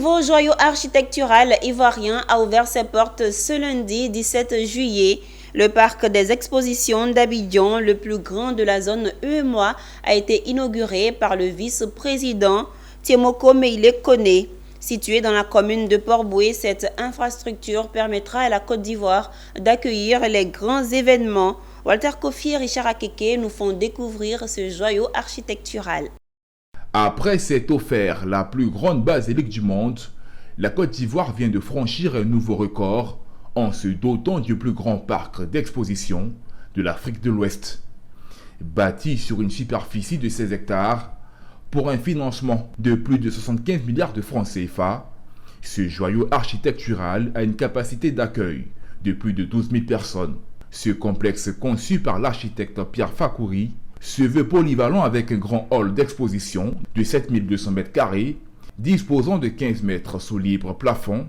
Le nouveau joyau architectural ivoirien a ouvert ses portes ce lundi 17 juillet. Le parc des expositions d'Abidjan, le plus grand de la zone UEMOA, a été inauguré par le vice-président Tiemoko Meïle Koné. Situé dans la commune de Port-Boué, cette infrastructure permettra à la Côte d'Ivoire d'accueillir les grands événements. Walter Kofi et Richard Akeke nous font découvrir ce joyau architectural. Après s'être offert la plus grande basilique du monde, la Côte d'Ivoire vient de franchir un nouveau record en se dotant du plus grand parc d'exposition de l'Afrique de l'Ouest. Bâti sur une superficie de 16 hectares, pour un financement de plus de 75 milliards de francs CFA, ce joyau architectural a une capacité d'accueil de plus de 12 000 personnes. Ce complexe conçu par l'architecte Pierre Fakouri se veut polyvalent avec un grand hall d'exposition de 7200 m², disposant de 15 mètres sous libre plafond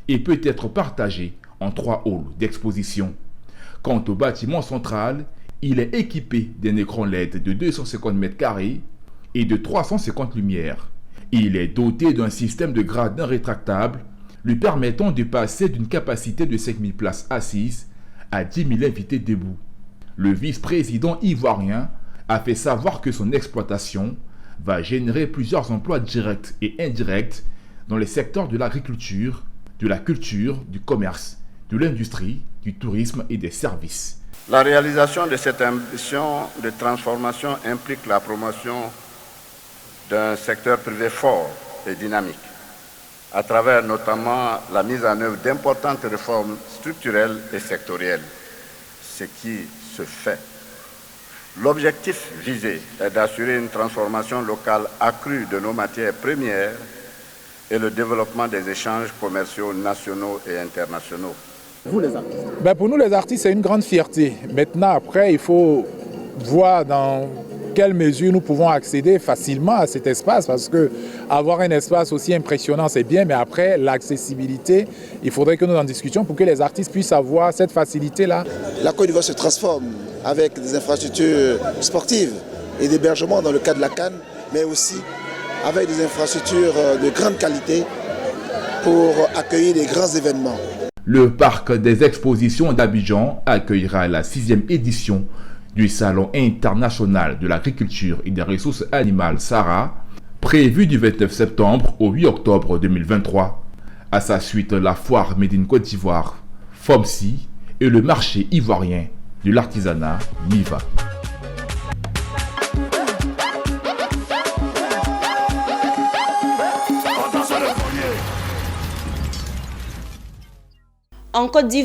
et peut être partagé en 3 halls d'exposition. Quant au bâtiment central, il est équipé d'un écran LED de 250 m² et de 350 lumières. Il est doté d'un système de gradins rétractable lui permettant de passer d'une capacité de 5000 places assises à 10 000 invités debout. Le vice-président ivoirien a fait savoir que son exploitation va générer plusieurs emplois directs et indirects dans les secteurs de l'agriculture, de la culture, du commerce, de l'industrie, du tourisme et des services. La réalisation de cette ambition de transformation implique la promotion d'un secteur privé fort et dynamique, à travers notamment la mise en œuvre d'importantes réformes structurelles et sectorielles, ce qui se fait. L'objectif visé est d'assurer une transformation locale accrue de nos matières premières et le développement des échanges commerciaux nationaux et internationaux. Vous les artistes? Pour nous les artistes, c'est une grande fierté. Maintenant, après, il faut voir dans quelle mesure nous pouvons accéder facilement à cet espace, parce que avoir un espace aussi impressionnant, c'est bien, mais après, l'accessibilité, il faudrait que nous en discutions pour que les artistes puissent avoir cette facilité-là. La Côte d'Ivoire se transforme avec des infrastructures sportives et d'hébergement dans le cadre de la CAN, mais aussi avec des infrastructures de grande qualité pour accueillir des grands événements. Le parc des expositions d'Abidjan accueillera la 6e édition du Salon international de l'agriculture et des ressources animales SARA, prévu du 29 septembre au 8 octobre 2023. À sa suite, la foire Made in Côte d'Ivoire, FOMSI, et le marché ivoirien de l'artisanat MIVA. En Côte d'Ivoire,